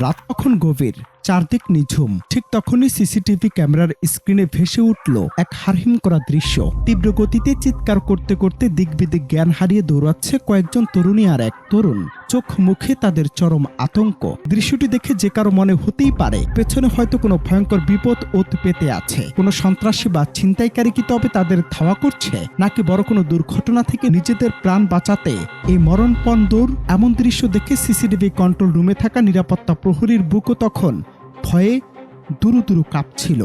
রাত তখন গভীর, চারদিক নিঝুম। ঠিক তখনই সিসিটিভি ক্যামেরার স্ক্রিনে ভেসে উঠল এক হারহিম করা দৃশ্য। তীব্র গতিতে চিৎকার করতে করতে দিকবিদিক জ্ঞান হারিয়ে দৌড়াচ্ছে কয়েকজন তরুণী আর এক তরুণ। চোখ মুখে তাদের চরম আতঙ্ক। দৃশ্যটি দেখে যে কারো মনে হতেই পারে পেছনে হয়তো কোনো ভয়ঙ্কর বিপদ ওত পেতে আছে। কোনো সন্ত্রাসী বা ছিনতাইকারী কি তবে তাদের ধাওয়া করছে, নাকি বড় কোনো দুর্ঘটনা থেকে নিজেদের প্রাণ বাঁচাতে এই মরণপণ দৌড়? এমন দৃশ্য দেখে সিসিটিভি কন্ট্রোল রুমে থাকা নিরাপত্তা প্রহরীর বুকও তখন ভয়ে দুরু দুরু কাঁপছিল।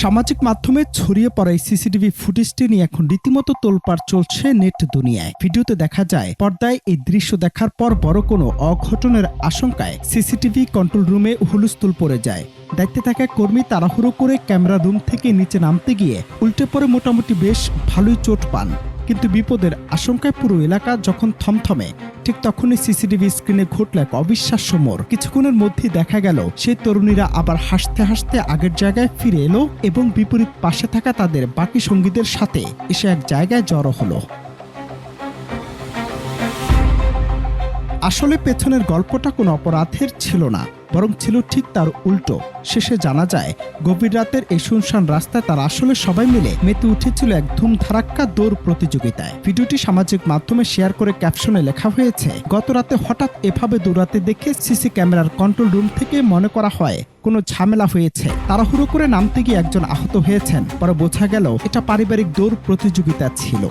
সামাজিক মাধ্যমে ছড়িয়ে পড়া এই সিসিটিভি ফুটেজটি নিয়ে এখন রীতিমতো তোলপাড় চলছে নেট দুনিয়ায়। ভিডিওতে দেখা যায় পর্দায় এই দৃশ্য দেখার পর বড় কোনো অঘটনের আশঙ্কায় সিসিটিভি কন্ট্রোল রুমে হুলস্থুল পড়ে যায়। দায়িত্বে থাকা কর্মী তাড়াহুড়ো করে ক্যামেরা রুম থেকে নিচে নামতে গিয়ে উল্টে পড়ে মোটামুটি বেশ ভালোই চোট পান। কিন্তু বিপদের আশঙ্কায় পুরো এলাকা যখন থমথমে, ঠিক তখনই সিসিটিভি স্ক্রিনে ঘটল এক অবিশ্বাস্য মোড়। কিছুক্ষণের মধ্যেই দেখা গেল সেই তরুণীরা আবার হাসতে হাসতে আগের জায়গায় ফিরে এলো এবং বিপরীত পাশে থাকা তাদের বাকি সঙ্গীদের সাথে এসে এক জায়গায় জড়ো হলো। আসলে পেছনের গল্পটা কোনো অপরাধের ছিল না, বরং ছিল ঠিক তার উল্টো। শেষে জানা যায় গভীর রাতের এই শুনশান রাস্তায় তারা আসলে সবাই মিলে মেতে উঠেছিল এক ধুমধারাক্কা দৌড় প্রতিযোগিতায়। ভিডিওটি সামাজিক মাধ্যমে শেয়ার করে ক্যাপশনে লেখা হয়েছে, গত রাতে হঠাৎ এভাবে দৌড়াতে দেখে সিসি ক্যামেরার কন্ট্রোল রুম থেকে মনে করা হয় কোনো ঝামেলা হয়েছে। তাড়াহুড়ো করে নামতে গিয়ে একজন আহত হয়েছেন, পরে বোঝা গেল এটা পারিবারিক দৌড় প্রতিযোগিতা ছিল।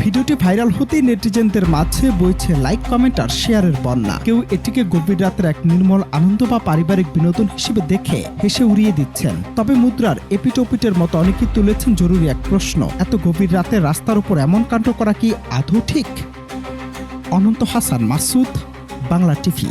ভিডিওটি ভাইরাল হতেই নেটিজেনদের মাঝে বইছে লাইক, কমেন্ট আর শেয়ারের বন্যা। কেউ এটিকে গভীর রাতের এক নির্মল আনন্দ বা পারিবারিক বিনোদন হিসেবে দেখে হেসে উড়িয়ে দিচ্ছেন। তবে মুদ্রার এপিটোপিটের মতো অনেকেই তুলেছেন জরুরি এক প্রশ্ন, এত গভীর রাতে রাস্তার উপর এমন কাণ্ড করা কি আদৌ ঠিক? অনন্ত হাসান মাসুদ, বাংলা টিভি।